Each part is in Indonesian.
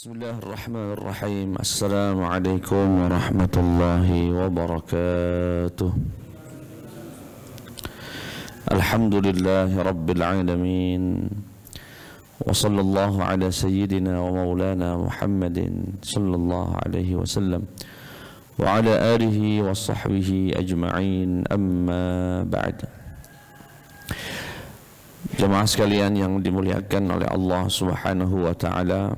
Bismillahirrahmanirrahim. Assalamualaikum warahmatullahi wabarakatuh. Alhamdulillahi rabbil alamin. Wa sallallahu ala sayyidina wa maulana Muhammadin sallallahu alaihi wasallam wa ala alihi wa sahbihi ajma'in, amma ba'd. Jemaah sekalian yang dimuliakan oleh Allah Subhanahu wa taala,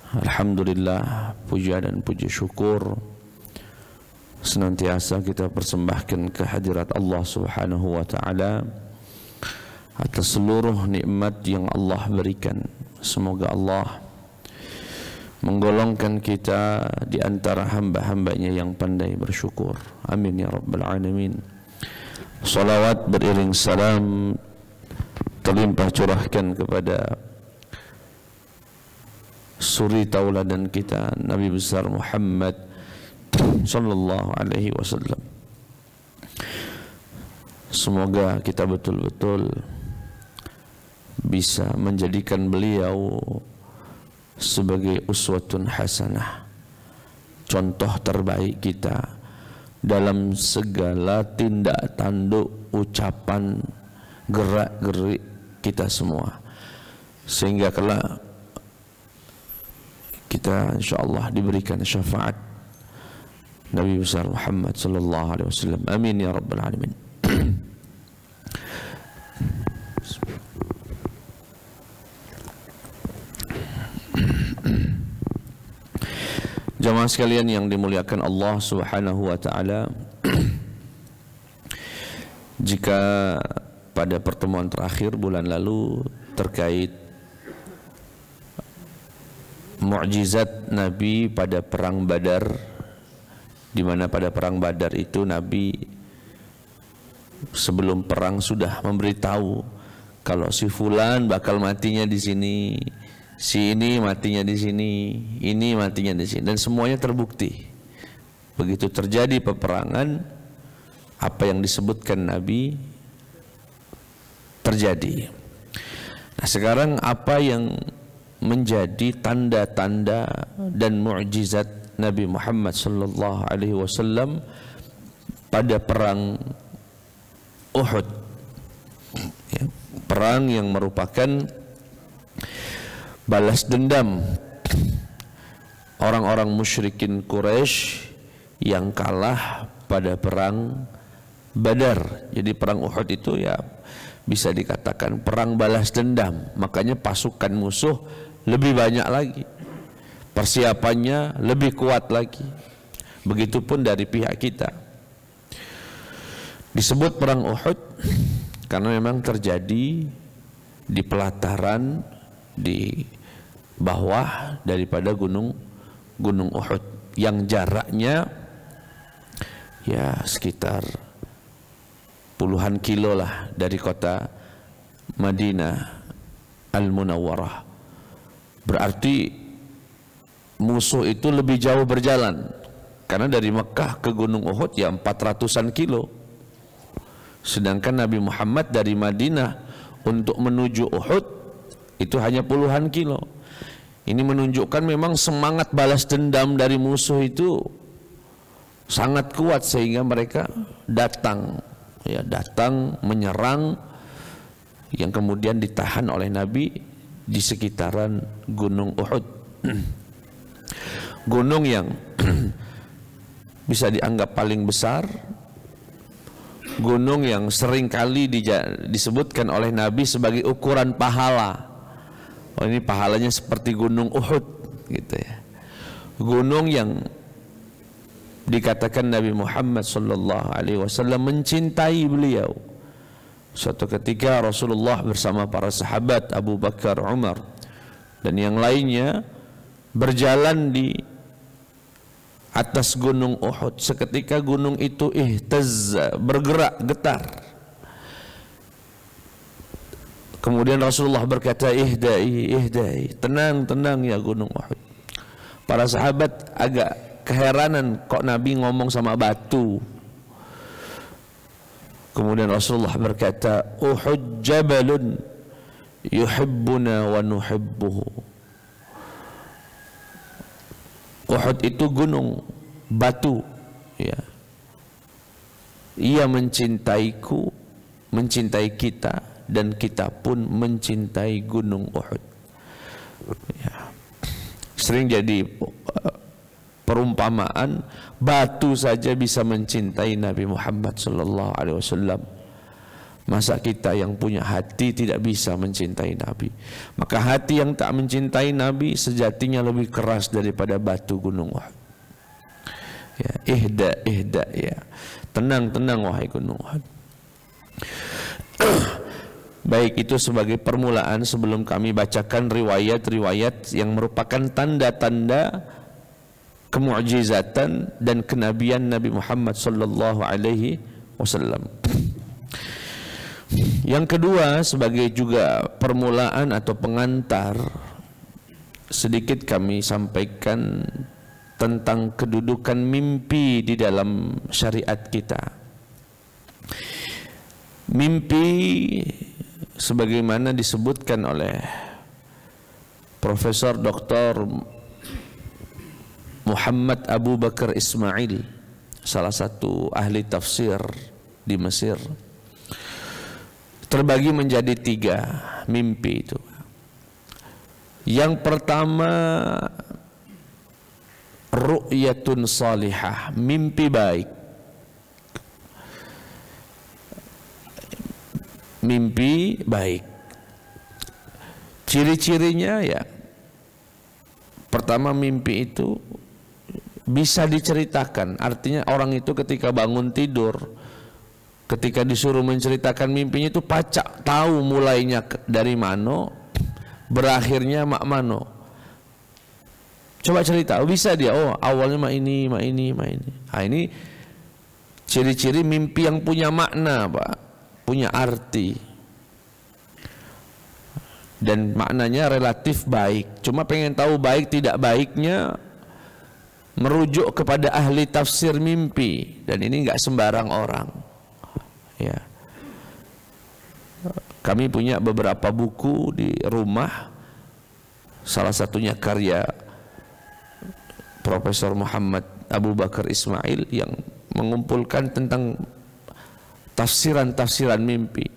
alhamdulillah, puja dan puji syukur senantiasa kita persembahkan kehadirat Allah Subhanahu wa taala atas seluruh nikmat yang Allah berikan. Semoga Allah menggolongkan kita di antara hamba-hambanya yang pandai bersyukur. Amin ya rabbal alamin. Salawat beriring salam terlimpah curahkan kepada suri tauladan kita, Nabi besar Muhammad sallallahu alaihi wasallam. Semoga kita betul-betul bisa menjadikan beliau sebagai uswatun hasanah, contoh terbaik kita dalam segala tindak tanduk, ucapan, gerak-gerik kita semua, sehingga kelak kita insyaallah diberikan syafaat Nabi besar Muhammad sallallahu alaihi wasallam. Amin ya rabbal alamin. Jamaah sekalian yang dimuliakan Allah Subhanahu wa taala, jika pada pertemuan terakhir bulan lalu terkait mukjizat Nabi pada perang Badar, di mana pada perang Badar itu Nabi sebelum perang sudah memberitahu kalau si fulan bakal matinya di sini, si ini matinya di sini, ini matinya di sini, dan semuanya terbukti. Begitu terjadi peperangan, apa yang disebutkan Nabi terjadi. Nah, sekarang apa yang menjadi tanda-tanda dan mukjizat Nabi Muhammad sallallahu alaihi wasallam pada perang Uhud, ya, perang yang merupakan balas dendam orang-orang musyrikin Quraisy yang kalah pada perang Badar. Jadi perang Uhud itu ya bisa dikatakan perang balas dendam. Makanya pasukan musuh lebih banyak lagi, persiapannya lebih kuat lagi. Begitupun dari pihak kita. Disebut perang Uhud karena memang terjadi di pelataran, di bawah daripada gunung Uhud yang jaraknya ya sekitar puluhan kilo lah dari kota Madinah Al-Munawwarah. Berarti musuh itu lebih jauh berjalan, karena dari Mekah ke gunung Uhud ya 400-an kilo, sedangkan Nabi Muhammad dari Madinah untuk menuju Uhud itu hanya puluhan kilo. Ini menunjukkan memang semangat balas dendam dari musuh itu sangat kuat, sehingga mereka datang menyerang, yang kemudian ditahan oleh Nabi di sekitaran gunung Uhud. Gunung yang bisa dianggap paling besar, gunung yang sering kali disebutkan oleh Nabi sebagai ukuran pahala. Oh, ini pahalanya seperti gunung Uhud gitu ya. Gunung yang dikatakan Nabi Muhammad sallallahu alaihi wasallam mencintai beliau. Suatu ketika Rasulullah bersama para sahabat Abu Bakar, Umar dan yang lainnya berjalan di atas gunung Uhud. Seketika gunung itu ihtazza, bergerak, getar. Kemudian Rasulullah berkata, ihdai, tenang ya gunung Uhud. Para sahabat agak keheranan, kok Nabi ngomong sama batu. Kemudian Rasulullah berkata, Uhud jabalun yuhibbuna wa nuhibbuhu. Uhud itu gunung, batu, ya. Ia mencintaiku, mencintai kita, dan kita pun mencintai gunung Uhud. Ya. Sering jadi perumpamaan, batu saja bisa mencintai Nabi Muhammad sallallahu alaihi wasallam. Masa kita yang punya hati tidak bisa mencintai Nabi? Maka hati yang tak mencintai Nabi sejatinya lebih keras daripada batu gunung Uhud. Ya, ihda ya. Tenang wahai gunung Uhud. Baik, itu sebagai permulaan sebelum kami bacakan riwayat-riwayat yang merupakan tanda-tanda kemu'jizatan dan kenabian Nabi Muhammad sallallahu alaihi wasallam. Yang kedua, sebagai juga permulaan atau pengantar, sedikit kami sampaikan tentang kedudukan mimpi di dalam syariat kita. Mimpi sebagaimana disebutkan oleh Profesor Dr. Muhammad Abu Bakar Ismail, salah satu ahli tafsir di Mesir, terbagi menjadi 3 mimpi itu. Yang pertama, ru'yatun salihah, mimpi baik. Mimpi baik. Ciri-cirinya ya, pertama, mimpi itu bisa diceritakan. Artinya orang itu ketika bangun tidur, ketika disuruh menceritakan mimpinya itu pacak tahu mulainya dari mano, berakhirnya mak mano. Coba cerita, bisa dia, oh awalnya mak ini. Nah, ini ciri-ciri mimpi yang punya makna, Pak, punya arti, dan maknanya relatif baik. Cuma pengen tahu baik tidak baiknya, merujuk kepada ahli tafsir mimpi, dan ini nggak sembarang orang. Ya, kami punya beberapa buku di rumah, salah satunya karya Profesor Muhammad Abu Bakar Ismail yang mengumpulkan tentang tafsiran-tafsiran mimpi.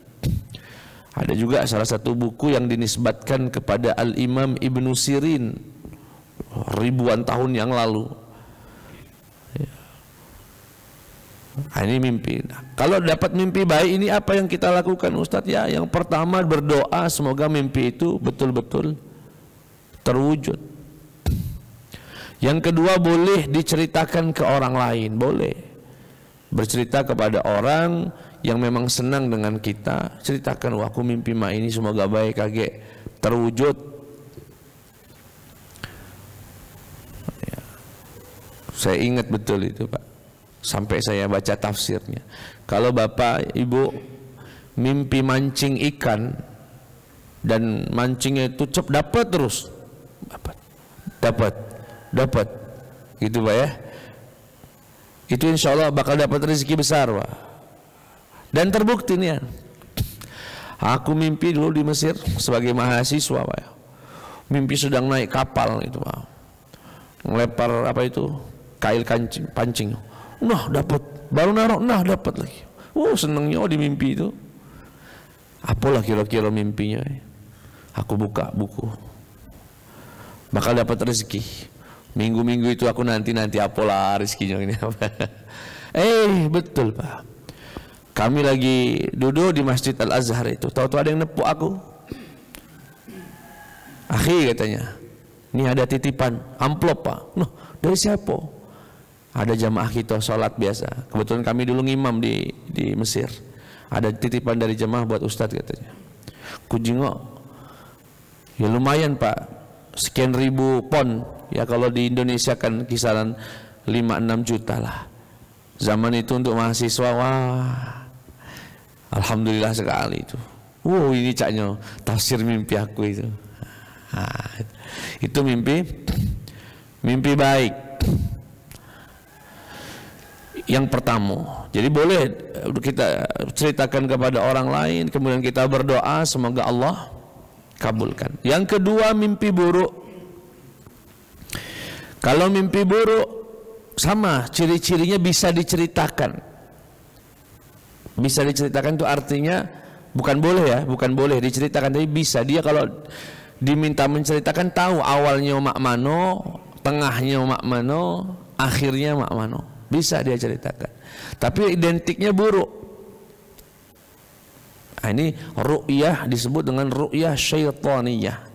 Ada juga salah satu buku yang dinisbatkan kepada Al-Imam Ibnu Sirin ribuan tahun yang lalu. Nah, ini mimpi. Nah, kalau dapat mimpi baik ini apa yang kita lakukan, Ustadz? Ya, yang pertama berdoa semoga mimpi itu betul-betul terwujud. Yang kedua, boleh diceritakan ke orang lain, boleh bercerita kepada orang yang memang senang dengan kita, ceritakan, wah aku mimpi mak ini semoga baik kage terwujud. Ya. Saya ingat betul itu, Pak, sampai saya baca tafsirnya. Kalau Bapak Ibu mimpi mancing ikan dan mancingnya itu dapat terus, dapat gitu, Pak, ya, itu insya Allah bakal dapat rezeki besar, Pak. Dan terbukti nih ya, aku mimpi dulu di Mesir sebagai mahasiswa, Pak, ya. Mimpi sedang naik kapal itu, Pak, ngelempar apa itu kail pancing. Nah dapat, baru naruh, nah dapat lagi. Senengnya di mimpi itu. Apalah kira-kira mimpinya? Aku buka buku, bakal dapat rezeki. Minggu-minggu itu aku nanti apalah rezekinya ini apa? Betul, Pak. Kami lagi duduk di Masjid Al-Azhar itu, tahu-tahu ada yang nepuk aku. Akhi, katanya, ini ada titipan amplop, Pak. Noh, dari siapa? Ada jamaah kita sholat biasa. Kebetulan kami dulu ngimam di Mesir. Ada titipan dari jamaah buat Ustadz, katanya. Kujingok, ya lumayan, Pak, sekian ribu pon. Ya kalau di Indonesia kan kisaran 5-6 juta lah. Zaman itu untuk mahasiswa, wah, alhamdulillah sekali itu. Ini caknya tafsir mimpi aku itu. Nah, itu mimpi baik. Yang pertama, jadi boleh kita ceritakan kepada orang lain, kemudian kita berdoa semoga Allah kabulkan. Yang kedua, mimpi buruk. Kalau mimpi buruk sama, ciri-cirinya bisa diceritakan. Bisa diceritakan itu artinya bukan boleh ya, bukan boleh diceritakan, tapi bisa. Dia kalau diminta menceritakan tahu awalnya mak mano, tengahnya mak mano, akhirnya mak mano. Bisa dia ceritakan. Tapi identiknya buruk. Nah, ini ru'yah disebut dengan ru'yah syaitaniyah.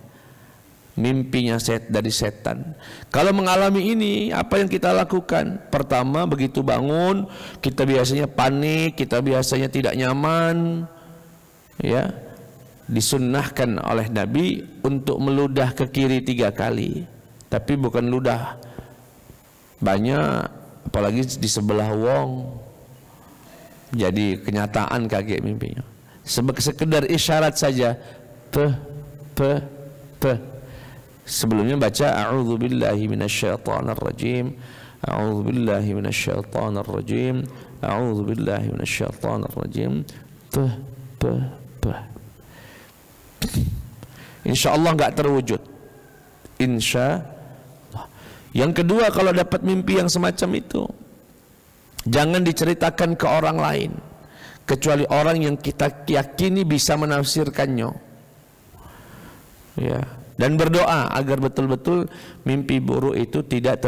Mimpinya dari setan. Kalau mengalami ini, apa yang kita lakukan? Pertama, begitu bangun, kita biasanya panik, kita biasanya tidak nyaman, ya. Disunnahkan oleh Nabi untuk meludah ke kiri 3 kali, tapi bukan ludah banyak, apalagi di sebelah wong. Jadi kenyataan kaget mimpinya. Sekedar isyarat saja, pe. Sebelumnya baca a'udzubillahi minasyaitonirrajim, a'udzubillahi minasyaitonirrajim, a'udzubillahi minasyaitonirrajim. Insyaallah enggak terwujud. Insyaallah. Yang kedua, kalau dapat mimpi yang semacam itu, jangan diceritakan ke orang lain kecuali orang yang kita yakini bisa menafsirkannya. Ya. Dan berdoa agar betul-betul mimpi buruk itu tidak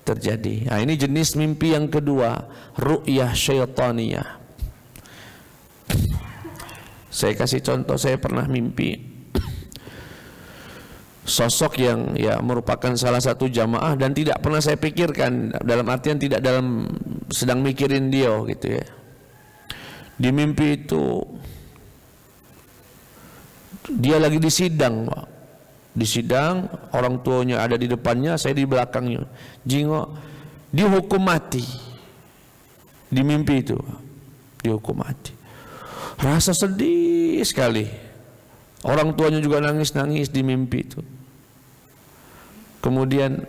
terjadi. Nah, ini jenis mimpi yang kedua, ru'yah syaitaniyah. Saya kasih contoh, saya pernah mimpi sosok yang ya merupakan salah satu jamaah dan tidak pernah saya pikirkan, dalam artian tidak dalam sedang mikirin dia gitu ya. Di mimpi itu dia lagi di sidang, Pak. Di sidang, orang tuanya ada di depannya, saya di belakangnya. Jingok, dihukum mati. Di mimpi itu, dihukum mati. Rasa sedih sekali. Orang tuanya juga nangis-nangis di mimpi itu. Kemudian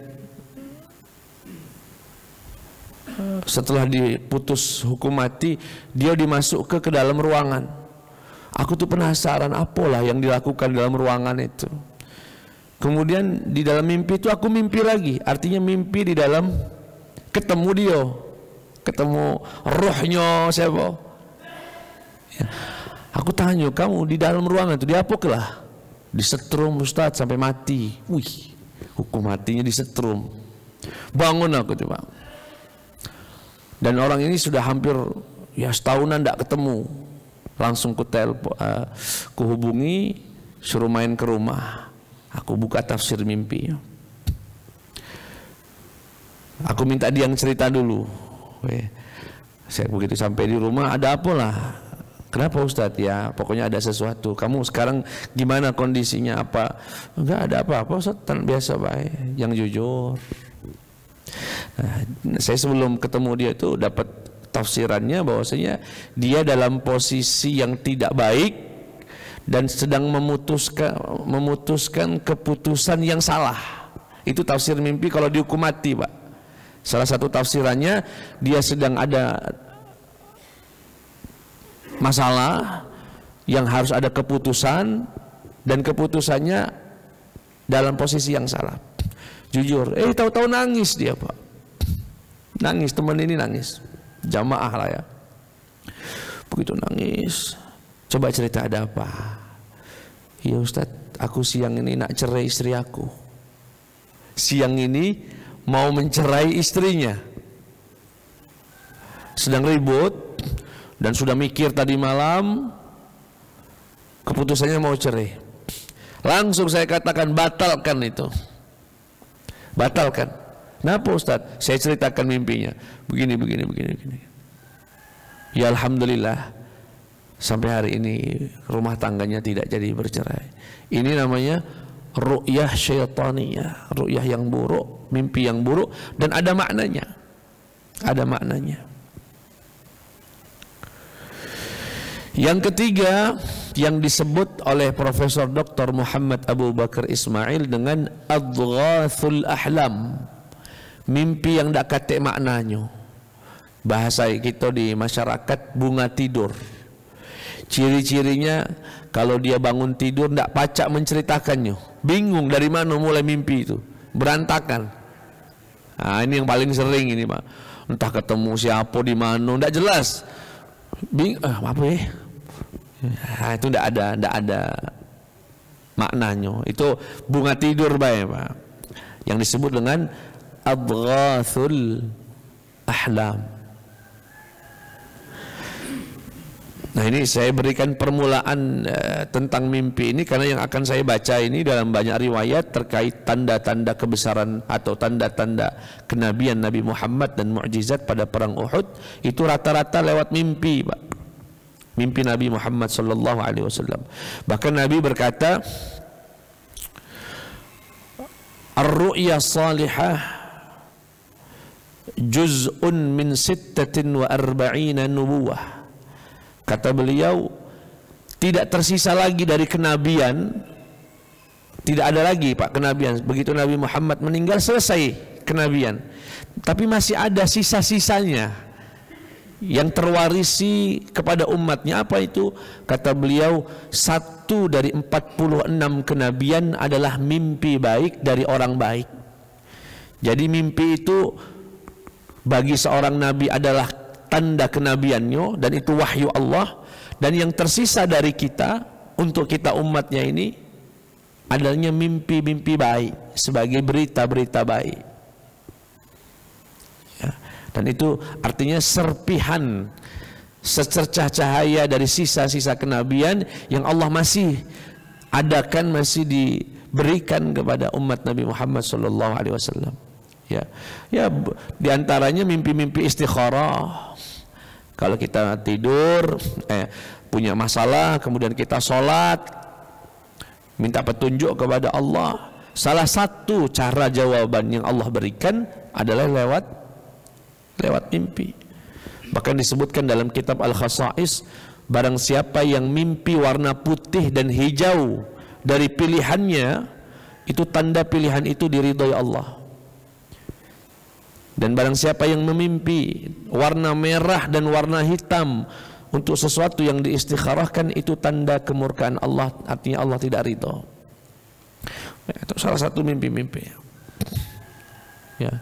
setelah diputus hukum mati, dia dimasuk ke dalam ruangan. Aku tuh penasaran apalah yang dilakukan dalam ruangan itu. Kemudian di dalam mimpi itu aku mimpi lagi, artinya mimpi di dalam ketemu dia, ketemu rohnya siapa? Ya. Aku tanya, kamu di dalam ruangan itu diapakelah? Disetrum Ustaz sampai mati. Wih, hukum matinya disetrum. Bangun aku coba. Dan orang ini sudah hampir ya setahunan tidak ketemu. Langsung ku telepon, ku hubungi, suruh main ke rumah. Aku buka tafsir mimpi. Aku minta dia yang cerita dulu. Saya begitu sampai di rumah, ada apa lah? Kenapa Ustadz? Ya pokoknya ada sesuatu. Kamu sekarang gimana kondisinya? Apa? Enggak ada apa-apa Ustadz, biasa baik, yang jujur. Nah, saya sebelum ketemu dia itu dapat tafsirannya bahwasanya dia dalam posisi yang tidak baik dan sedang memutuskan keputusan yang salah. Itu tafsir mimpi kalau dihukum mati, Pak. Salah satu tafsirannya, dia sedang ada masalah yang harus ada keputusan dan keputusannya dalam posisi yang salah. Jujur, tahu-tahu nangis dia, Pak. Nangis, teman ini nangis. Jamaah lah ya. Begitu nangis, coba cerita ada apa? Ya Ustadz, aku siang ini nak cerai istri aku. Siang ini mau mencerai istrinya. Sedang ribut dan sudah mikir tadi malam, keputusannya mau cerai. Langsung saya katakan batalkan itu. Batalkan. Kenapa Ustadz? Saya ceritakan mimpinya. Begini. Ya Alhamdulillah, sampai hari ini rumah tangganya tidak jadi bercerai. Ini namanya ru'yah syaitaniyah, ru'yah yang buruk, mimpi yang buruk, dan ada maknanya. Ada maknanya. Yang ketiga yang disebut oleh Profesor Dr. Muhammad Abu Bakar Ismail dengan adghathul ahlam, mimpi yang tak katik maknanya. Bahasa kita di masyarakat bunga tidur. Ciri-cirinya kalau dia bangun tidur tidak pacak menceritakannya, bingung dari mana mulai mimpi itu, berantakan. Nah, ini yang paling sering ini Pak. Entah ketemu siapa di mana, enggak jelas. Apa ya? Nah, itu enggak ada maknanya. Itu bunga tidur Pak. Yang disebut dengan adghathul ahlam. Nah, ini saya berikan permulaan tentang mimpi ini karena yang akan saya baca ini dalam banyak riwayat terkait tanda-tanda kebesaran atau tanda-tanda kenabian Nabi Muhammad dan mukjizat pada perang Uhud itu rata-rata lewat mimpi, Pak. Mimpi Nabi Muhammad sallallahu alaihi wasallam. Bahkan Nabi berkata, "Ar-ru'ya salihah juz'un min 46 nubuwah." Kata beliau, tidak tersisa lagi dari kenabian, tidak ada lagi Pak kenabian. Begitu Nabi Muhammad meninggal selesai kenabian, tapi masih ada sisa-sisanya yang terwarisi kepada umatnya. Apa itu? Kata beliau, 1 dari 46 kenabian adalah mimpi baik dari orang baik. Jadi mimpi itu bagi seorang nabi adalah tanda kenabiannya, dan itu wahyu Allah. Dan yang tersisa dari kita untuk kita umatnya ini adanya mimpi-mimpi baik sebagai berita-berita baik ya. Dan itu artinya serpihan, secercah cahaya dari sisa-sisa kenabian yang Allah masih adakan, masih diberikan kepada umat Nabi Muhammad SAW. Ya, diantaranya mimpi-mimpi istikharah. Kalau kita tidur, punya masalah, kemudian kita sholat, minta petunjuk kepada Allah. Salah satu cara jawaban yang Allah berikan adalah lewat mimpi. Bahkan disebutkan dalam kitab Al-Khasa'is, barang siapa yang mimpi warna putih dan hijau dari pilihannya, itu tanda pilihan itu diridhoi Allah. Dan barang siapa yang memimpi warna merah dan warna hitam untuk sesuatu yang diistikharahkan, itu tanda kemurkaan Allah, artinya Allah tidak ridho. Itu salah satu mimpi-mimpi ya,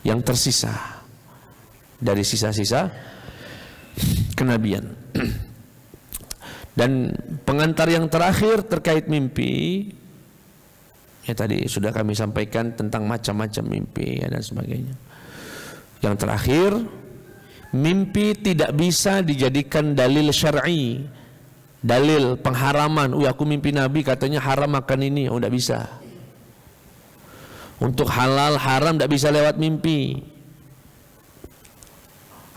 yang tersisa dari sisa-sisa kenabian. Dan pengantar yang terakhir terkait mimpi, ya tadi sudah kami sampaikan tentang macam-macam mimpi ya, dan sebagainya. Yang terakhir, mimpi tidak bisa dijadikan dalil syar'i, dalil pengharaman. Aku mimpi Nabi katanya haram makan ini. Tidak bisa. Untuk halal haram tidak bisa lewat mimpi.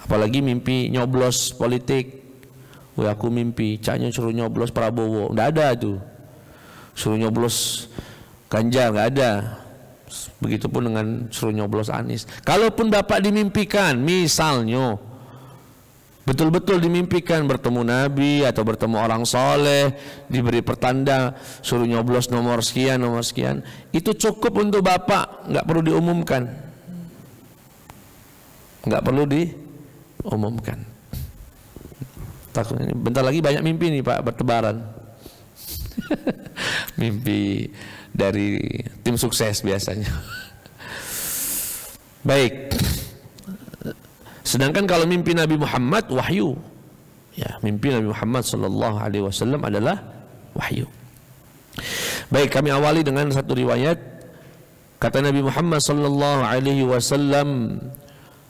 Apalagi mimpi nyoblos politik. Aku mimpi caknya suruh nyoblos Prabowo. Tidak ada tuh. Suruh nyoblos Ganjar, nggak ada. Begitupun dengan suruh nyoblos Anies. Kalaupun Bapak dimimpikan, misalnya betul-betul dimimpikan bertemu Nabi atau bertemu orang soleh, diberi pertanda suruh nyoblos nomor sekian, itu cukup untuk Bapak, nggak perlu diumumkan, nggak perlu diumumkan. Takutnya bentar lagi banyak mimpi nih Pak bertebaran. Mimpi dari tim sukses biasanya. Baik. Sedangkan kalau mimpi Nabi Muhammad wahyu. Ya, mimpi Nabi Muhammad sallallahu alaihi wasallam adalah wahyu. Baik, kami awali dengan satu riwayat. Kata Nabi Muhammad sallallahu alaihi wasallam,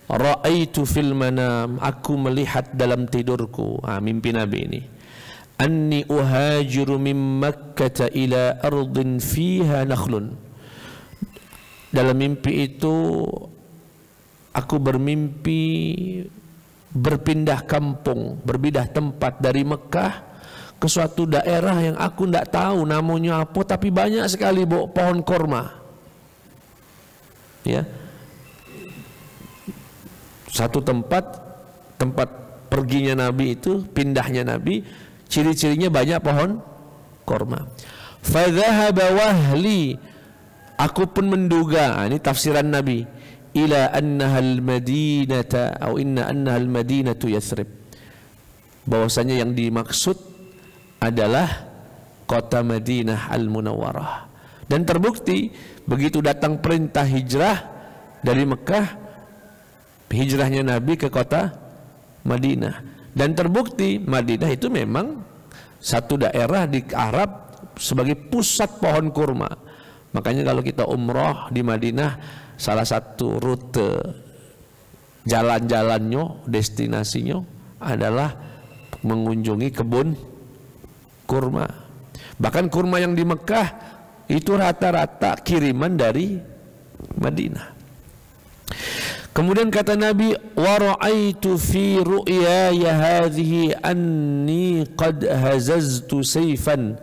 "Ra'aitu fil manam," aku melihat dalam tidurku. Mimpi Nabi ini. "Anni uhajiru min Makkah ila ardin fiha nakhlun." Dalam mimpi itu aku bermimpi berpindah kampung, berpindah tempat dari Mekah ke suatu daerah yang aku tidak tahu namanya apa, tapi banyak sekali pohon korma. Ya, satu tempat perginya Nabi itu, pindahnya Nabi, ciri-cirinya banyak pohon korma. Fadhahaba wahli, aku pun menduga, ini tafsiran Nabi, ila annahal madinata atau inna annahal madinatu Yathrib, bahwasanya yang dimaksud adalah kota Madinah Al-Munawwarah. Dan terbukti begitu datang perintah hijrah, dari Mekah, hijrahnya Nabi ke kota Madinah. Dan terbukti Madinah itu memang satu daerah di Arab sebagai pusat pohon kurma. Makanya kalau kita umroh di Madinah, salah satu rute jalan-jalannya, destinasinya adalah mengunjungi kebun kurma. Bahkan kurma yang di Mekah itu rata-rata kiriman dari Madinah. Kemudian kata Nabi, wa ra'aitu fi ru'yaya hadhihi anni qad hazaztu sayfan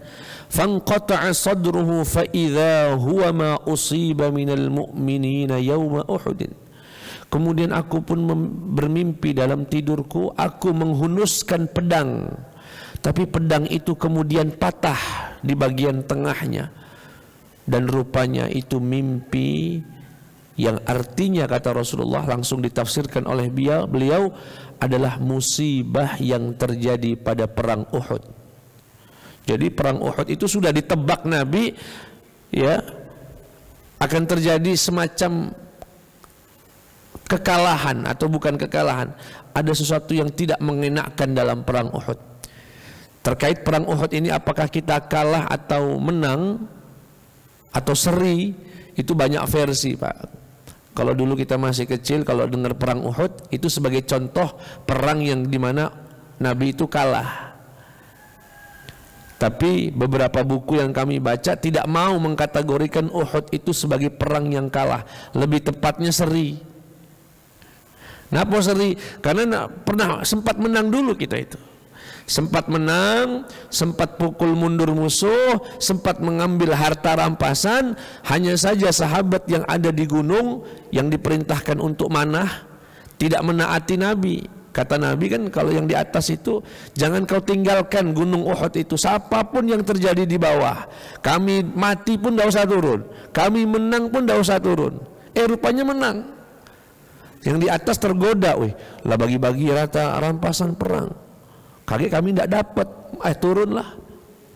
fanqata'a sadruhu fa idza huwa ma usiba minal mu'minina yawma Uhud. Kemudian aku pun bermimpi dalam tidurku, aku menghunuskan pedang, tapi pedang itu kemudian patah di bagian tengahnya, dan rupanya itu mimpi yang artinya, kata Rasulullah, langsung ditafsirkan oleh beliau adalah musibah yang terjadi pada perang Uhud. Jadi perang Uhud itu sudah ditebak Nabi, ya, akan terjadi semacam kekalahan atau bukan kekalahan, ada sesuatu yang tidak mengenakkan dalam perang Uhud. Terkait perang Uhud ini, apakah kita kalah atau menang atau seri, itu banyak versi, Pak. Kalau dulu kita masih kecil, kalau dengar perang Uhud itu sebagai contoh perang yang dimana Nabi itu kalah. Tapi beberapa buku yang kami baca tidak mau mengkategorikan Uhud itu sebagai perang yang kalah, lebih tepatnya seri. Kenapa seri? Karena pernah sempat menang dulu kita itu. Sempat menang, sempat pukul mundur musuh, sempat mengambil harta rampasan. Hanya saja sahabat yang ada di gunung yang diperintahkan untuk manah tidak menaati Nabi. Kata Nabi kan, kalau yang di atas itu jangan kau tinggalkan gunung Uhud itu, siapapun yang terjadi di bawah. Kami mati pun tidak usah turun, kami menang pun tidak usah turun. Rupanya menang. Yang di atas tergoda, wih, lah bagi-bagi rata rampasan perang. Kaget kami tidak dapat, turunlah.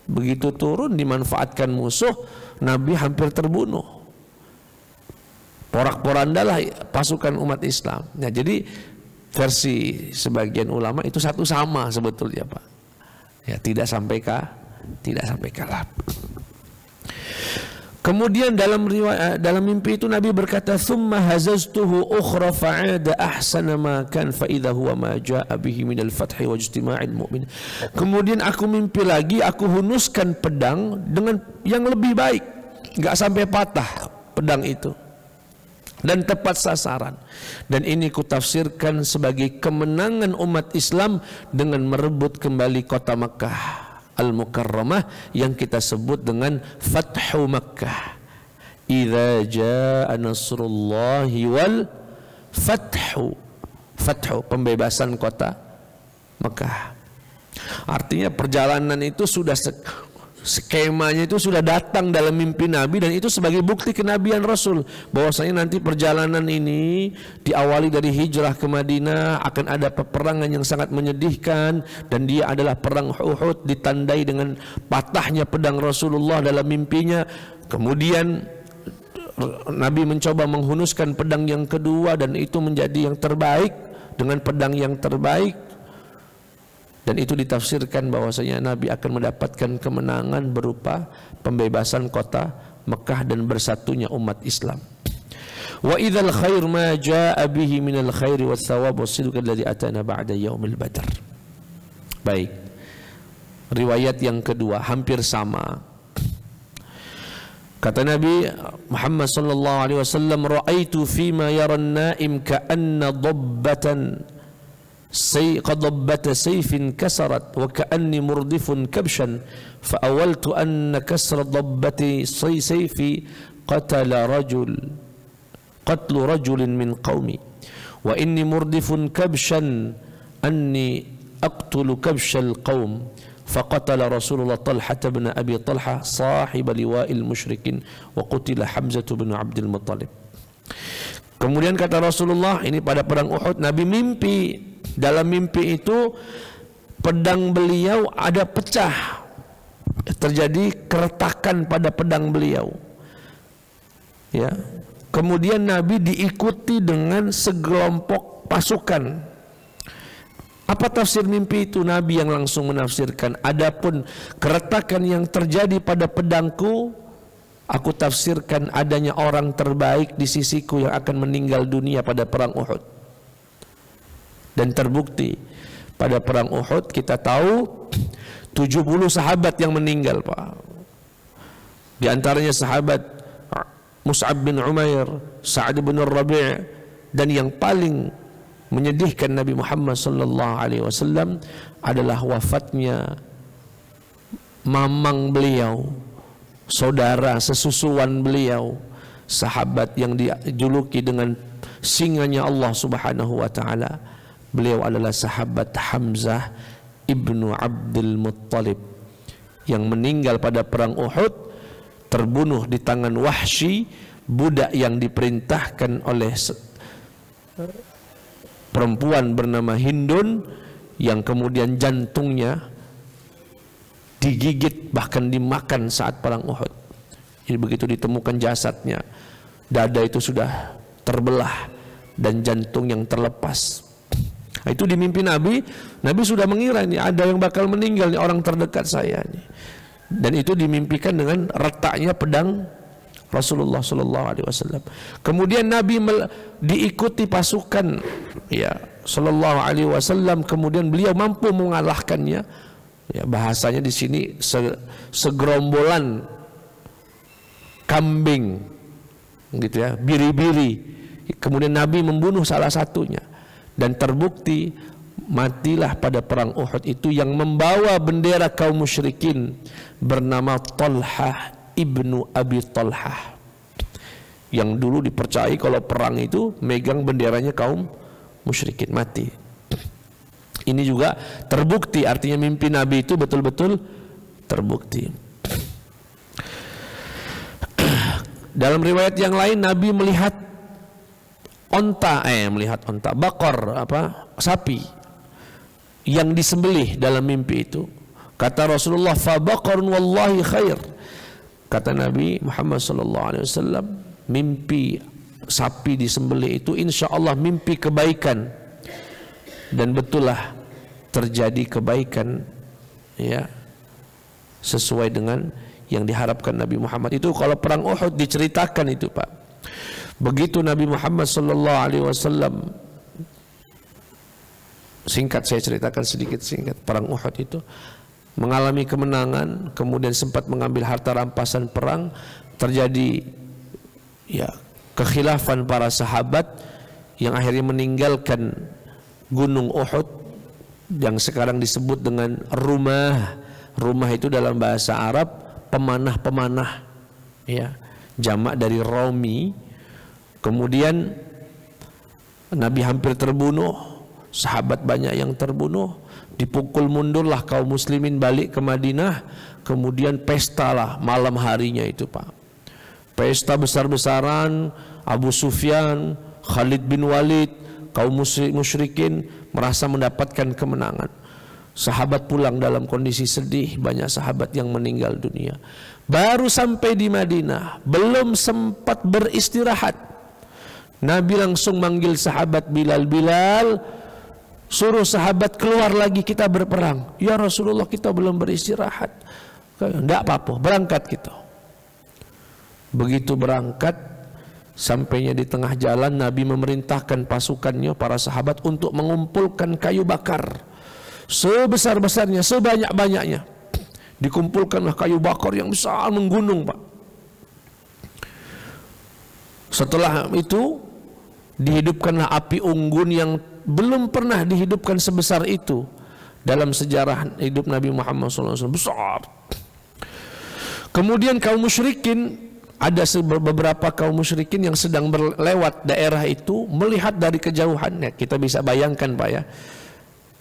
Begitu turun dimanfaatkan musuh, Nabi hampir terbunuh. Porak-porandalah pasukan umat Islam. Nah, jadi versi sebagian ulama itu satu sama sebetulnya, Pak. Ya, tidak sampai kalah. Kemudian dalam riwayat, dalam mimpi itu Nabi berkata, "Tsumma hazaztuhu ukhra fa'ada ahsana ma kan fa idza huwa ma jaa'a bihi minal fathi wa ijtima'il mu'min." Kemudian aku mimpi lagi, aku hunuskan pedang dengan yang lebih baik, enggak sampai patah pedang itu, dan tepat sasaran. Dan ini kutafsirkan sebagai kemenangan umat Islam dengan merebut kembali kota Makkah Al-Mukarramah yang kita sebut dengan Fathu Makkah. Idza jaa nasrullahi wal fathu. Fathu, pembebasan kota Makkah. Artinya perjalanan itu sudah skemanya itu sudah datang dalam mimpi Nabi, dan itu sebagai bukti kenabian Rasul bahwasanya nanti perjalanan ini diawali dari hijrah ke Madinah, akan ada peperangan yang sangat menyedihkan, dan dia adalah perang Uhud, ditandai dengan patahnya pedang Rasulullah dalam mimpinya. Kemudian Nabi mencoba menghunuskan pedang yang kedua, dan itu menjadi yang terbaik dengan pedang yang terbaik. Dan itu ditafsirkan bahwasanya Nabi akan mendapatkan kemenangan berupa pembebasan kota Mekah dan bersatunya umat Islam. Wa idzal khair ma jaa bihi minal khairi was thawab was sidq alladhi atana ba'da yaumil badr. Baik. Riwayat yang kedua hampir sama. Kata Nabi Muhammad sallallahu alaihi wasallam, "Ra'aitu fima yara an-na'im ka'anna dabbatan قضبة سيف كسرت وكأني مردف كبشا فأولت أن كسر ضبة سيف قتل رجل من قومي وإني مردف كبشا أني أقتل كبش القوم فقتل رسول الله طلحة بن أبي طلحة صاحب لواء المشركين وقتل حمزة بن عبد المطلب." Kemudian kata Rasulullah, ini pada perang Uhud, Nabi mimpi. Dalam mimpi itu pedang beliau ada pecah, terjadi keretakan pada pedang beliau, ya, Kemudian Nabi diikuti dengan segelompok pasukan. Apa tafsir mimpi itu? Nabi yang langsung menafsirkan. Adapun keretakan yang terjadi pada pedangku, aku tafsirkan adanya orang terbaik di sisiku yang akan meninggal dunia pada perang Uhud. Dan terbukti pada perang Uhud kita tahu 70 sahabat yang meninggal, Pak. Di antaranya sahabat Mus'ab bin Umair, Sa'ad bin Rabi', dan yang paling menyedihkan Nabi Muhammad sallallahu alaihi wasallam adalah wafatnya mamang beliau, saudara sesusuan beliau, sahabat yang dijuluki dengan singanya Allah Subhanahu wa taala. Beliau adalah sahabat Hamzah ibnu Abdul Muttalib yang meninggal pada perang Uhud, terbunuh di tangan Wahsy, budak yang diperintahkan oleh perempuan bernama Hindun, yang kemudian jantungnya digigit bahkan dimakan saat perang Uhud. Jadi begitu ditemukan jasadnya, dada itu sudah terbelah dan jantung yang terlepas. Itu di mimpi Nabi. Nabi sudah mengira ini ada yang bakal meninggal, nih orang terdekat saya nih. Dan itu dimimpikan dengan retaknya pedang Rasulullah sallallahu alaihi wasallam. Kemudian Nabi diikuti pasukan ya sallallahu alaihi wasallam, kemudian beliau mampu mengalahkannya. Ya, bahasanya di sini segerombolan kambing gitu ya, biri-biri. Kemudian Nabi membunuh salah satunya dan terbukti matilah pada perang Uhud itu yang membawa bendera kaum musyrikin bernama Talhah ibnu Abi Talhah, yang dulu dipercayai kalau perang itu megang benderanya kaum musyrikin, mati. Ini juga terbukti, artinya mimpi Nabi itu betul-betul terbukti. Dalam riwayat yang lain Nabi melihat bakor sapi yang disembelih dalam mimpi itu. Kata Rasulullah, fa baqarun wallahi khair. Kata Nabi Muhammad sallallahu alaihi wasallam, mimpi sapi disembelih itu insya Allah mimpi kebaikan, dan betullah terjadi kebaikan ya, sesuai dengan yang diharapkan Nabi Muhammad. Itu kalau perang Uhud diceritakan itu, Pak. Begitu Nabi Muhammad sallallahu alaihi wasallam, singkat saya ceritakan sedikit singkat, perang Uhud itu mengalami kemenangan, kemudian sempat mengambil harta rampasan perang, terjadi ya kekhilafan para sahabat yang akhirnya meninggalkan gunung Uhud yang sekarang disebut dengan Rumah. Rumah itu dalam bahasa Arab pemanah-pemanah ya, jamak dari Romi. Kemudian Nabi hampir terbunuh, sahabat banyak yang terbunuh, dipukul mundurlah kaum muslimin balik ke Madinah. Kemudian pestalah malam harinya itu, Pak. Pesta besar-besaran, Abu Sufyan, Khalid bin Walid, kaum musyrikin merasa mendapatkan kemenangan. Sahabat pulang dalam kondisi sedih, banyak sahabat yang meninggal dunia. Baru sampai di Madinah, belum sempat beristirahat, Nabi langsung manggil sahabat Bilal, suruh sahabat keluar lagi, kita berperang. Ya Rasulullah, kita belum beristirahat. Tidak apa-apa, berangkat kita. Begitu berangkat, sampainya di tengah jalan, Nabi memerintahkan pasukannya, para sahabat, untuk mengumpulkan kayu bakar sebesar-besarnya, sebanyak-banyaknya. Dikumpulkanlah kayu bakar yang besar menggunung, Pak. Setelah itu dihidupkanlah api unggun yang belum pernah dihidupkan sebesar itu dalam sejarah hidup Nabi Muhammad SAW, besar. Kemudian kaum musyrikin, ada beberapa kaum musyrikin yang sedang berlewat daerah itu, melihat dari kejauhan. Ya, kita bisa bayangkan, Pak ya,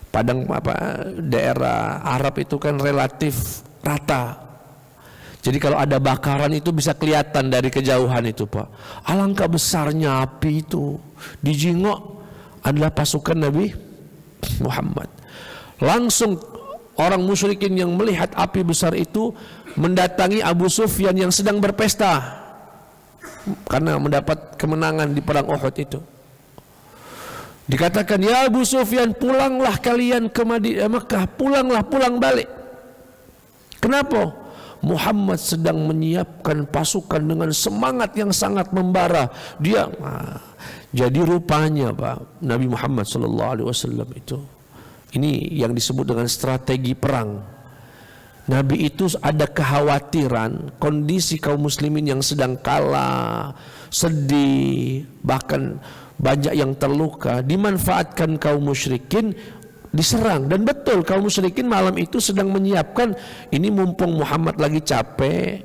padang daerah Arab itu kan relatif rata. Jadi kalau ada bakaran itu bisa kelihatan dari kejauhan itu, Pak. Alangkah besarnya api itu. Dijingok adalah pasukan Nabi Muhammad. Langsung orang musyrikin yang melihat api besar itu mendatangi Abu Sufyan yang sedang berpesta. karena mendapat kemenangan di perang Uhud itu. Dikatakan, ya Abu Sufyan, pulanglah kalian ke Mekah, pulang balik. Kenapa? Muhammad sedang menyiapkan pasukan dengan semangat yang sangat membara. Jadi rupanya Pak, Nabi Muhammad SAW itu, ini yang disebut dengan strategi perang. Nabi itu ada kekhawatiran kondisi kaum muslimin yang sedang kalah, sedih, bahkan banyak yang terluka, dimanfaatkan kaum musyrikin, diserang. Dan betul, kaum musyrikin malam itu sedang menyiapkan, ini mumpung Muhammad lagi capek,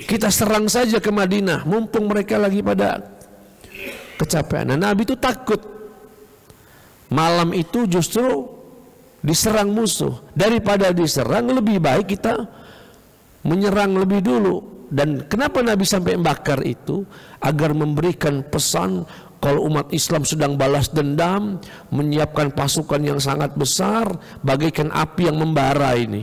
kita serang saja ke Madinah, mumpung mereka lagi pada kecapean. Nah, Nabi itu takut malam itu justru diserang musuh. Daripada diserang, lebih baik kita menyerang lebih dulu. Dan kenapa Nabi sampai membakar itu? Agar memberikan pesan kalau umat Islam sedang balas dendam, menyiapkan pasukan yang sangat besar, bagaikan api yang membara ini.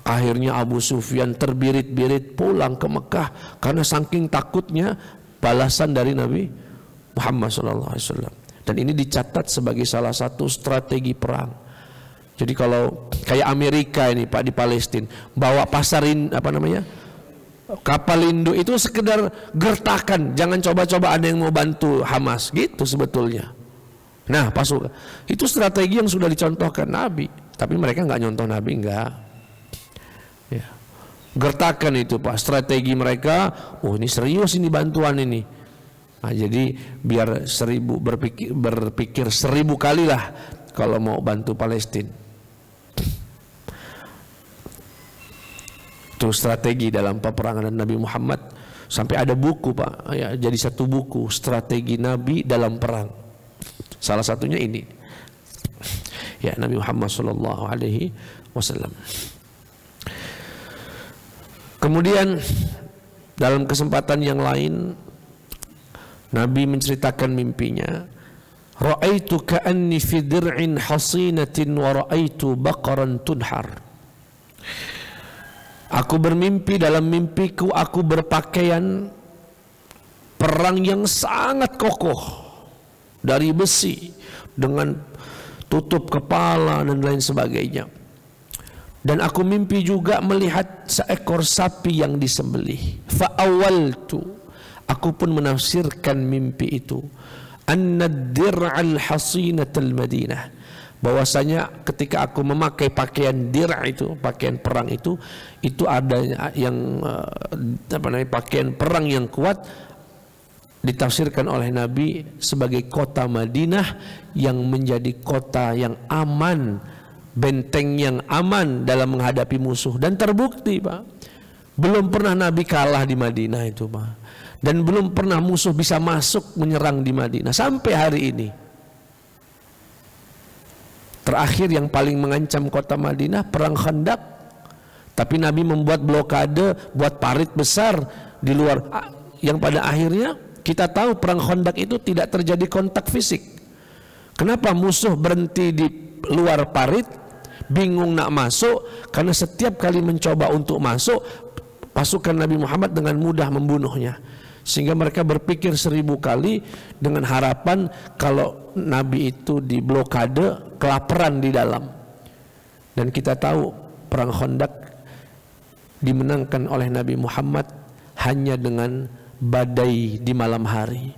Akhirnya Abu Sufyan terbirit-birit pulang ke Mekah karena saking takutnya balasan dari Nabi Muhammad SAW. Dan ini dicatat sebagai salah satu strategi perang. Jadi kalau kayak Amerika ini Pak di Palestina, bawa kapal induk itu sekedar gertakan, jangan coba-coba ada yang mau bantu Hamas, gitu sebetulnya. Nah, pasukan itu strategi yang sudah dicontohkan Nabi, tapi mereka nggak nyontoh Nabi, nggak. Ya. Gertakan itu Pak, strategi mereka. Oh, ini serius ini bantuan ini. Nah, jadi biar berpikir 1000 kali lah kalau mau bantu Palestina. Itu strategi dalam peperangan Nabi Muhammad, sampai ada buku Pak, ya, jadi satu buku strategi Nabi dalam perang. Salah satunya ini, ya, Nabi Muhammad SAW. Kemudian dalam kesempatan yang lain Nabi menceritakan mimpinya. Ra'aitu ka'anni fi dir'in hasinatin wa ra'aitu baqaran tunhar. Aku bermimpi, dalam mimpiku aku berpakaian perang yang sangat kokoh dari besi dengan tutup kepala dan lain sebagainya. Dan aku mimpi juga melihat seekor sapi yang disembelih. Fa'awaltu, aku pun menafsirkan mimpi itu, anna dir'al hasinatal Madinah, bahwasanya ketika aku memakai pakaian dir' itu, pakaian perang itu ada yang pakaian perang yang kuat, ditafsirkan oleh Nabi sebagai kota Madinah yang menjadi kota yang aman, benteng yang aman dalam menghadapi musuh. Dan terbukti Pak, belum pernah Nabi kalah di Madinah itu Pak. Dan belum pernah musuh bisa masuk menyerang di Madinah sampai hari ini. Terakhir yang paling mengancam kota Madinah perang Khandaq, tapi Nabi membuat blokade, buat parit besar di luar, yang pada akhirnya kita tahu perang Khandaq itu tidak terjadi kontak fisik. Kenapa? Musuh berhenti di luar parit, bingung nak masuk, karena setiap kali mencoba untuk masuk, pasukan Nabi Muhammad dengan mudah membunuhnya. Sehingga mereka berpikir 1000 kali dengan harapan kalau Nabi itu di blokade, kelaparan di dalam. Dan kita tahu perang Khandaq dimenangkan oleh Nabi Muhammad hanya dengan badai di malam hari.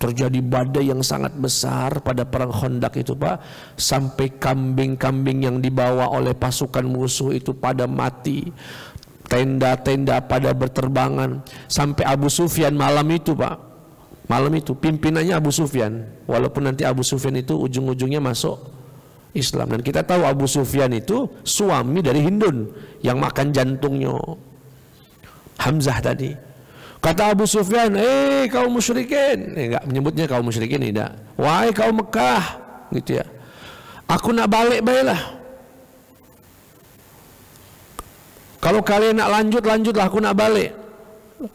Terjadi badai yang sangat besar pada perang Khandaq itu Pak, sampai kambing-kambing yang dibawa oleh pasukan musuh itu pada mati. Tenda-tenda pada berterbangan, sampai Abu Sufyan malam itu Pak, malam itu pimpinannya Abu Sufyan, walaupun nanti Abu Sufyan itu ujung-ujungnya masuk Islam. Dan kita tahu Abu Sufyan itu suami dari Hindun yang makan jantungnya Hamzah tadi. Kata Abu Sufyan, kaum musyrikin, enggak menyebutnya kaum musyrikin, tidak, wahai kaum Mekah, gitu ya, aku nak balik baiklah. Kalau kalian nak lanjutlah, aku nak balik.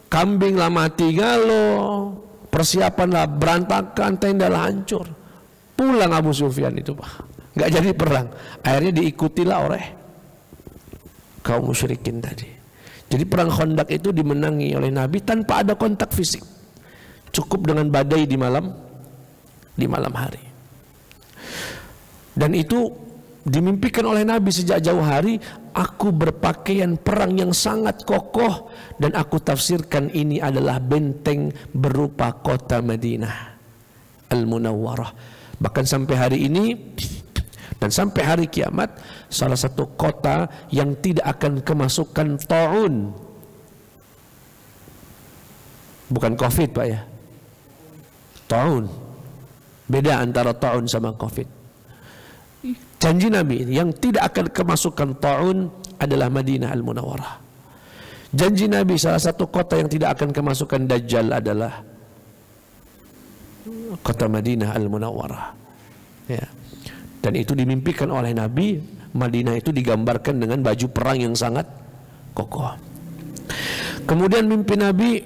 Kambing lah mati galo, persiapan lah berantakan, tenda lah hancur. Pulang Abu Sufyan itu Pak, nggak jadi perang. Akhirnya diikutilah oleh kaum musyrikin tadi. Jadi perang Khandaq itu dimenangi oleh Nabi tanpa ada kontak fisik, cukup dengan badai di malam hari. Dan itu dimimpikan oleh Nabi sejak jauh hari, aku berpakaian perang yang sangat kokoh, dan aku tafsirkan ini adalah benteng berupa kota Madinah Al-Munawwarah. Bahkan sampai hari ini dan sampai hari kiamat, salah satu kota yang tidak akan kemasukan ta'un. Bukan COVID Pak ya, ta'un. Beda antara ta'un sama COVID. Janji Nabi yang tidak akan kemasukan ta'un adalah Madinah Al-Munawwarah. Janji Nabi salah satu kota yang tidak akan kemasukan Dajjal adalah kota Madinah Al-Munawwarah. Ya. Dan itu dimimpikan oleh Nabi. Madinah itu digambarkan dengan baju perang yang sangat kokoh. Kemudian mimpi Nabi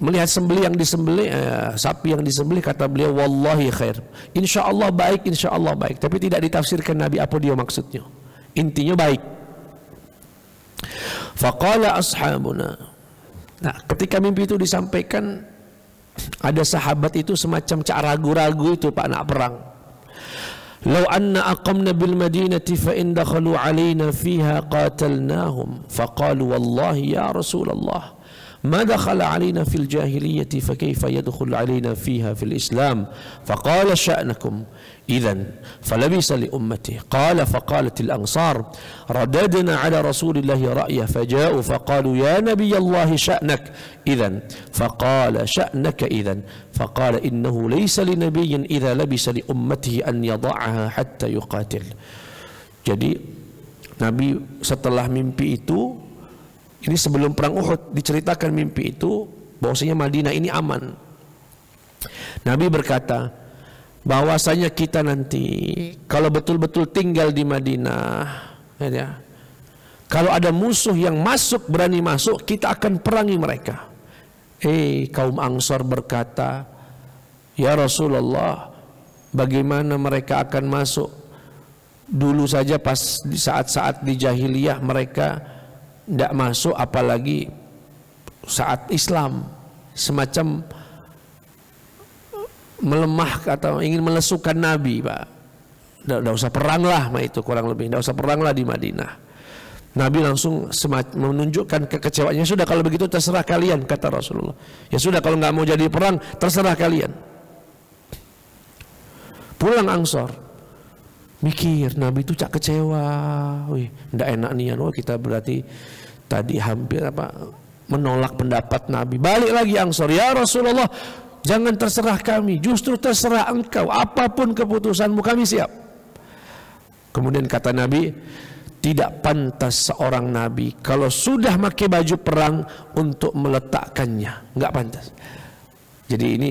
melihat sembelih yang disembelih, sapi yang disembelih, kata beliau, wallahi khair, insya Allah baik, insya Allah baik. Tapi tidak ditafsirkan Nabi apa dia maksudnya. Intinya baik. Faqala ashabuna. Nah, ketika mimpi itu disampaikan, ada sahabat itu semacam cak ragu-ragu itu Pak nak perang. Lau anna aqamna bil madinati fa in dakhalu alaina fiha qatalnahum faqalu wallahi ya Rasulullah ما دخل علينا في الجاهلية فكيف يدخل علينا فيها في الإسلام فقال شأنكم إذن فلبس لأمته قال فقالت الأنصار رددنا على رسول الله رأيه فجاءوا فقالوا يا نبي الله شأنك إذن فقال شأنك إذن فقال إنه ليس لنبي إذا لبس لأمته أن يضعها حتى يقاتل. Jadi Nabi setelah mimpi itu, ini sebelum perang Uhud diceritakan mimpi itu, bahwasanya Madinah ini aman. Nabi berkata bahwasanya kita nanti kalau betul-betul tinggal di Madinah, ya, kalau ada musuh yang masuk, berani masuk, kita akan perangi mereka. Kaum Ansar berkata, ya Rasulullah, bagaimana mereka akan masuk? Dulu saja pas di saat-saat di jahiliyah mereka tidak masuk, apalagi saat Islam, semacam melemah atau ingin melesukan Nabi Pak. Tidak usah perang lah, itu kurang lebih, tidak usah perang lah di Madinah. Nabi langsung menunjukkan kekecewaannya. Sudah kalau begitu terserah kalian, kata Rasulullah. Ya sudah kalau nggak mau jadi perang, terserah kalian. Pulang Ansar, mikir Nabi itu cak kecewa, tidak enak nih, kita berarti tadi hampir menolak pendapat Nabi. Balik lagi Ansar, ya Rasulullah, jangan terserah kami, justru terserah engkau, apapun keputusanmu kami siap. Kemudian kata Nabi, tidak pantas seorang Nabi kalau sudah pakai baju perang untuk meletakkannya, nggak pantas. Jadi ini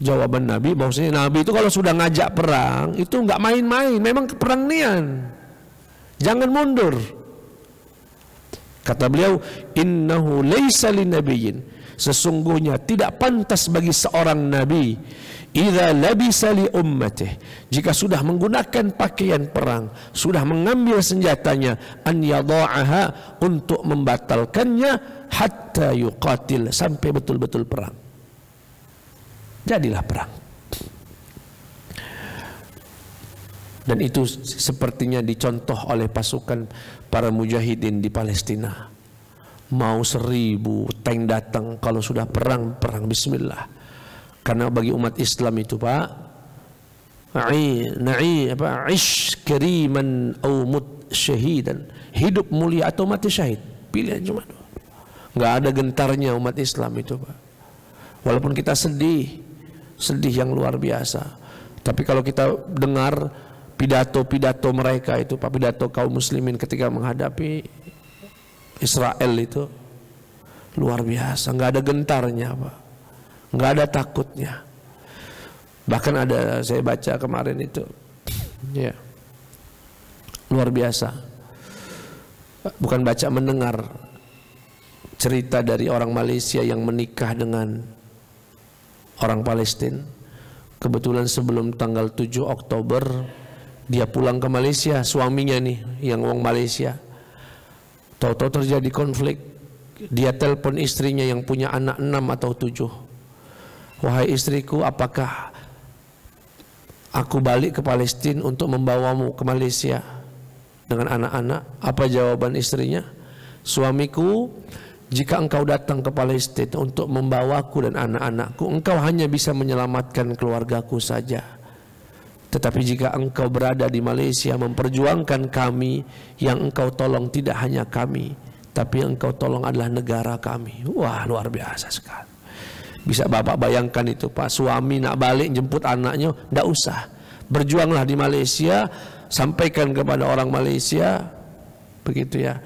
jawaban Nabi, bahwasanya Nabi itu kalau sudah ngajak perang itu nggak main-main, memang perang nian, jangan mundur. Kata beliau, innahu laisa linabiyyin, sesungguhnya tidak pantas bagi seorang nabi, idza labisa li ummatihi, jika sudah menggunakan pakaian perang, sudah mengambil senjatanya, an yadha'aha, untuk membatalkannya, hatta yuqatil, sampai betul-betul perang. Jadilah perang. Dan itu sepertinya dicontoh oleh pasukan para mujahidin di Palestina. Mau 1000 tank datang, kalau sudah perang, perang bismillah. Karena bagi umat Islam itu Pak, ish kariman au mut syahidan, hidup mulia atau mati syahid, pilihan cuma dua. Nggak ada gentarnya umat Islam itu Pak. Walaupun kita sedih yang luar biasa, tapi kalau kita dengar pidato-pidato mereka itu Pak, pidato kaum muslimin ketika menghadapi Israel itu luar biasa, nggak ada gentarnya Pak, nggak ada takutnya. Bahkan ada, saya baca kemarin itu, ya luar biasa. Bukan baca, mendengar cerita dari orang Malaysia yang menikah dengan orang Palestina. Kebetulan sebelum tanggal 7 Oktober dia pulang ke Malaysia, suaminya nih yang orang Malaysia. Tahu-tahu terjadi konflik Dia telepon istrinya yang punya anak 6 atau 7. Wahai istriku, apakah aku balik ke Palestina untuk membawamu ke Malaysia dengan anak-anak? Apa jawaban istrinya? Suamiku, jika engkau datang ke Palestina untuk membawaku dan anak-anakku, engkau hanya bisa menyelamatkan keluargaku saja. Tetapi jika engkau berada di Malaysia memperjuangkan kami, yang engkau tolong tidak hanya kami, tapi yang engkau tolong adalah negara kami. Wah, luar biasa sekali. Bisa Bapak bayangkan itu Pak, suami nak balik jemput anaknya, tidak usah, berjuanglah di Malaysia, sampaikan kepada orang Malaysia, begitu ya,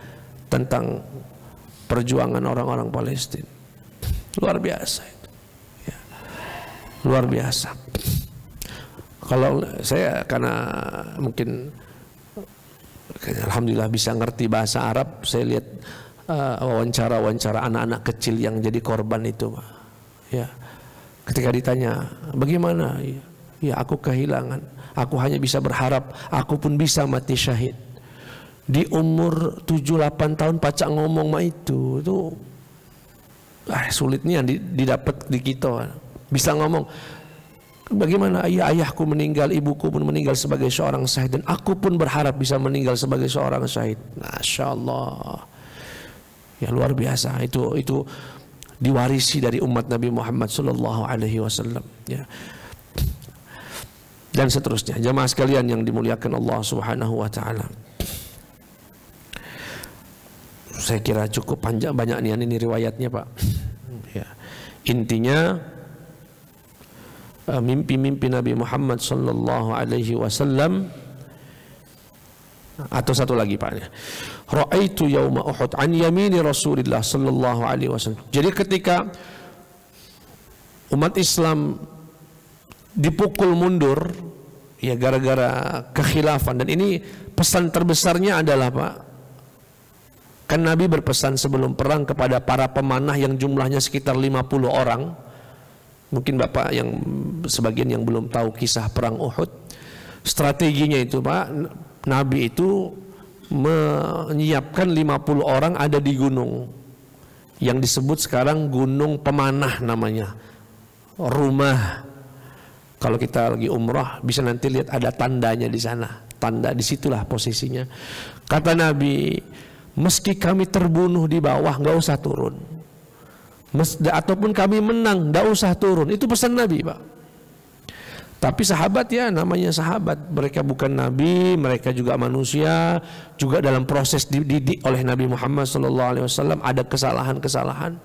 tentang perjuangan orang-orang Palestina. Luar biasa itu ya. Luar biasa. Kalau saya karena mungkin alhamdulillah bisa ngerti bahasa Arab, saya lihat wawancara anak-anak kecil yang jadi korban itu Pak. Ya, ketika ditanya bagaimana, ya aku kehilangan, aku hanya bisa berharap aku pun bisa mati syahid. Di umur 7-8 tahun pacak ngomong mah itu sulitnya didapat di kita. Bisa ngomong bagaimana ayahku meninggal, ibuku pun meninggal sebagai seorang syahid, dan aku pun berharap bisa meninggal sebagai seorang syahid. Masya Allah, ya luar biasa. Itu diwarisi dari umat Nabi Muhammad sallallahu alaihi wasallam ya. Dan seterusnya. Jamaah sekalian yang dimuliakan Allah Subhanahu wa taala. Saya kira cukup panjang, banyak nih ini riwayatnya Pak. Ya. Intinya mimpi-mimpi Nabi Muhammad sallallahu alaihi wasallam. Atau satu lagi Pak, ra'aitu yauma Uhud an yamini Rasulillah sallallahu alaihi wasallam. Jadi ketika umat Islam dipukul mundur ya gara-gara kekhilafan, dan ini pesan terbesarnya adalah Pak, kan Nabi berpesan sebelum perang kepada para pemanah yang jumlahnya sekitar 50 orang. Mungkin Bapak yang sebagian yang belum tahu kisah perang Uhud, strateginya itu Pak, Nabi itu menyiapkan 50 orang ada di gunung yang disebut sekarang Gunung Pemanah namanya, Rumah. Kalau kita lagi umrah bisa nanti lihat ada tandanya di sana, tanda disitulah posisinya. Kata Nabi, meski kami terbunuh di bawah nggak usah turun, ataupun kami menang nggak usah turun. Itu pesan Nabi Pak. Tapi sahabat ya, namanya sahabat, mereka bukan Nabi, mereka juga manusia, juga dalam proses dididik oleh Nabi Muhammad SAW ada kesalahan-kesalahan.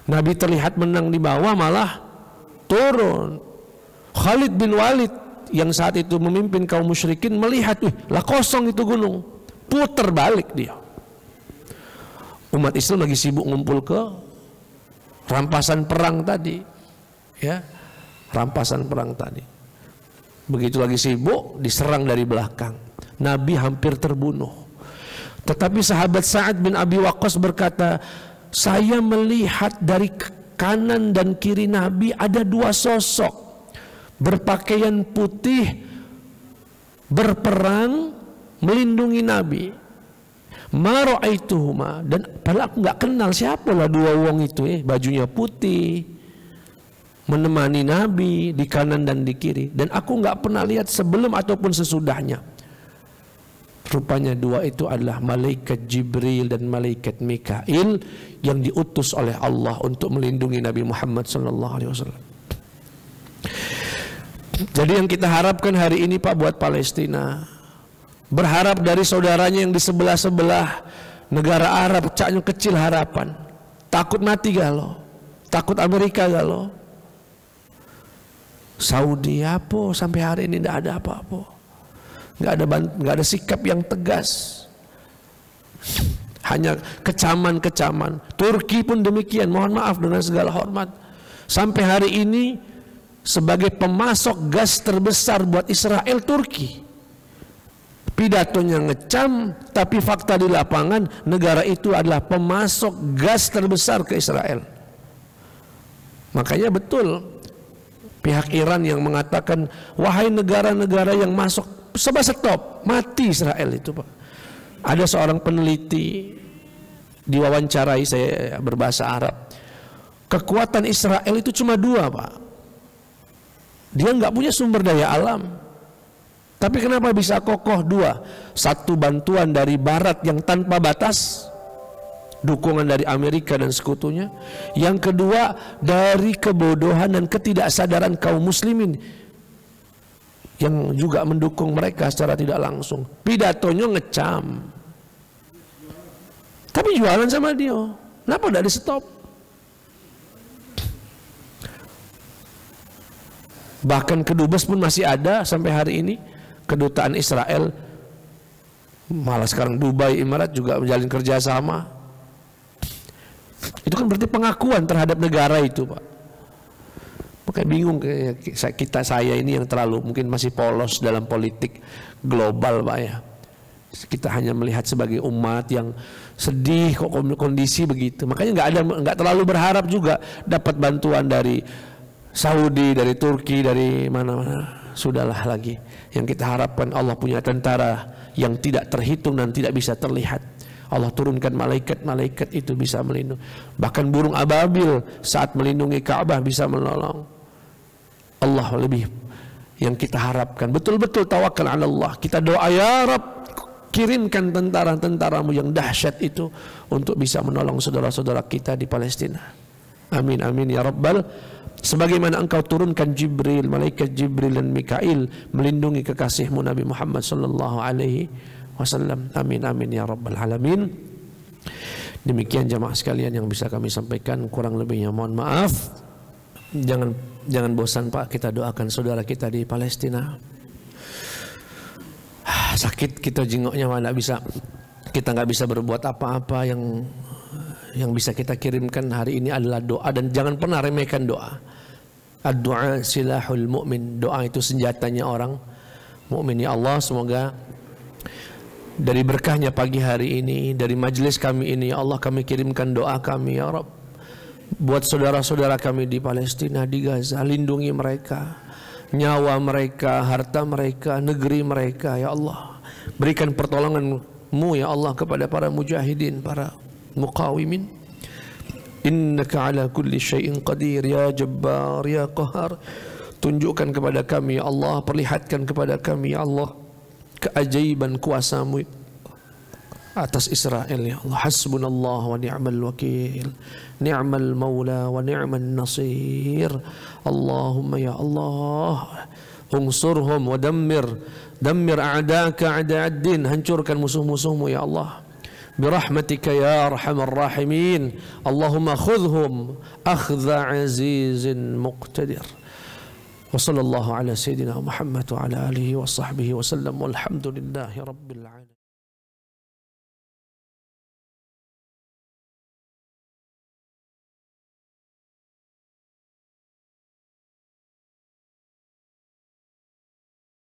Nabi terlihat menang di bawah malah turun. Khalid bin Walid yang saat itu memimpin kaum musyrikin melihat, lah kosong itu gunung, putar balik dia. Umat Islam lagi sibuk ngumpul ke rampasan perang tadi, ya, rampasan perang tadi. Begitu lagi sibuk, diserang dari belakang. Nabi hampir terbunuh. Tetapi sahabat Sa'ad bin Abi Waqqas berkata, saya melihat dari kanan dan kiri Nabi ada dua sosok berpakaian putih, berperang, melindungi Nabi. Ma ra'aituhuma, dan padahal aku nggak kenal siapalah dua wong itu, bajunya putih, menemani Nabi di kanan dan di kiri, dan aku nggak pernah lihat sebelum ataupun sesudahnya. Rupanya dua itu adalah malaikat Jibril dan malaikat Mikail yang diutus oleh Allah untuk melindungi Nabi Muhammad SAW. Jadi yang kita harapkan hari ini Pak buat Palestina, berharap dari saudaranya yang di sebelah-sebelah negara Arab, caknya kecil harapan, takut mati galau, takut Amerika galau. Saudi apa sampai hari ini tidak ada apa-apa, nggak ada sikap yang tegas, hanya kecaman-kecaman. Turki pun demikian, mohon maaf dengan segala hormat, sampai hari ini sebagai pemasok gas terbesar buat Israel Turki. Pidatonya ngecam, tapi fakta di lapangan negara itu adalah pemasok gas terbesar ke Israel. Makanya betul pihak Iran yang mengatakan, wahai negara-negara yang masuk, stop, mati Israel itu Pak. Ada seorang peneliti diwawancarai, saya berbahasa Arab, kekuatan Israel itu cuma dua, Pak. Dia nggak punya sumber daya alam, tapi kenapa bisa kokoh? Dua, satu bantuan dari Barat yang tanpa batas, dukungan dari Amerika dan sekutunya. Yang kedua, dari kebodohan dan ketidaksadaran kaum muslimin yang juga mendukung mereka secara tidak langsung. Pidatonya ngecam, tapi jualan sama dia. Kenapa tidak di stop? Bahkan kedubes pun masih ada sampai hari ini. Kedutaan Israel, malah sekarang Dubai, Emirat juga menjalin kerjasama. Itu kan berarti pengakuan terhadap negara itu, Pak. Makanya bingung saya ini yang terlalu mungkin masih polos dalam politik global, Pak ya. Kita hanya melihat sebagai umat yang sedih kok kondisi begitu. Makanya nggak terlalu berharap juga dapat bantuan dari Saudi, dari Turki, dari mana-mana. Sudahlah lagi. Yang kita harapkan Allah punya tentara yang tidak terhitung dan tidak bisa terlihat. Allah turunkan malaikat-malaikat itu bisa melindungi. Bahkan burung ababil saat melindungi Ka'bah bisa menolong. Allah lebih yang kita harapkan. Betul-betul tawakal ala Allah. Kita doa, ya Rabb, kirimkan tentara-tentaramu yang dahsyat itu untuk bisa menolong saudara-saudara kita di Palestina. Amin amin ya Rabbal. Sebagaimana engkau turunkan Jibril, malaikat Jibril dan Mikail melindungi kekasihmu Nabi Muhammad sallallahu alaihi wasallam. Amin amin ya Rabbal alamin. Demikian jamaah sekalian yang bisa kami sampaikan, kurang lebihnya mohon maaf. Jangan bosan Pak, kita doakan saudara kita di Palestina. Sakit kita jengoknya mana bisa, kita nggak bisa berbuat apa-apa. Yang bisa kita kirimkan hari ini adalah doa, dan jangan pernah remehkan doa. Ad-du'a silahul mu'min. Doa itu senjatanya orang mukmin. Ya Allah, semoga dari berkahnya pagi hari ini, dari majelis kami ini, ya Allah, kami kirimkan doa kami ya Rabb buat saudara-saudara kami di Palestina, di Gaza. Lindungi mereka, nyawa mereka, harta mereka, negeri mereka ya Allah. Berikan pertolongan-Mu ya Allah kepada para mujahidin, para muqawimin. Innaka ala kulli syai'in qadir ya Jabbar ya Qahar. Tunjukkan kepada kami ya Allah, perlihatkan kepada kami ya Allah keajaiban kuasa-Mu atas Israel ya Allah. Hasbunallah wa ni'mal wakil, ni'mal maula wa ni'man nasir. Allahumma ya Allah, unsurhum wa dammir a'daka a'da'ad-din. Hancurkan musuh-musuhmu ya Allah birahmatika ya arhamar rahimin. Allahumma khudhum akhdha azizin muqtadir. Wa sallallahu ala sayyidina Muhammad wa ala alihi wa sahbihi wa sallam, walhamdulillahi rabbil alamin.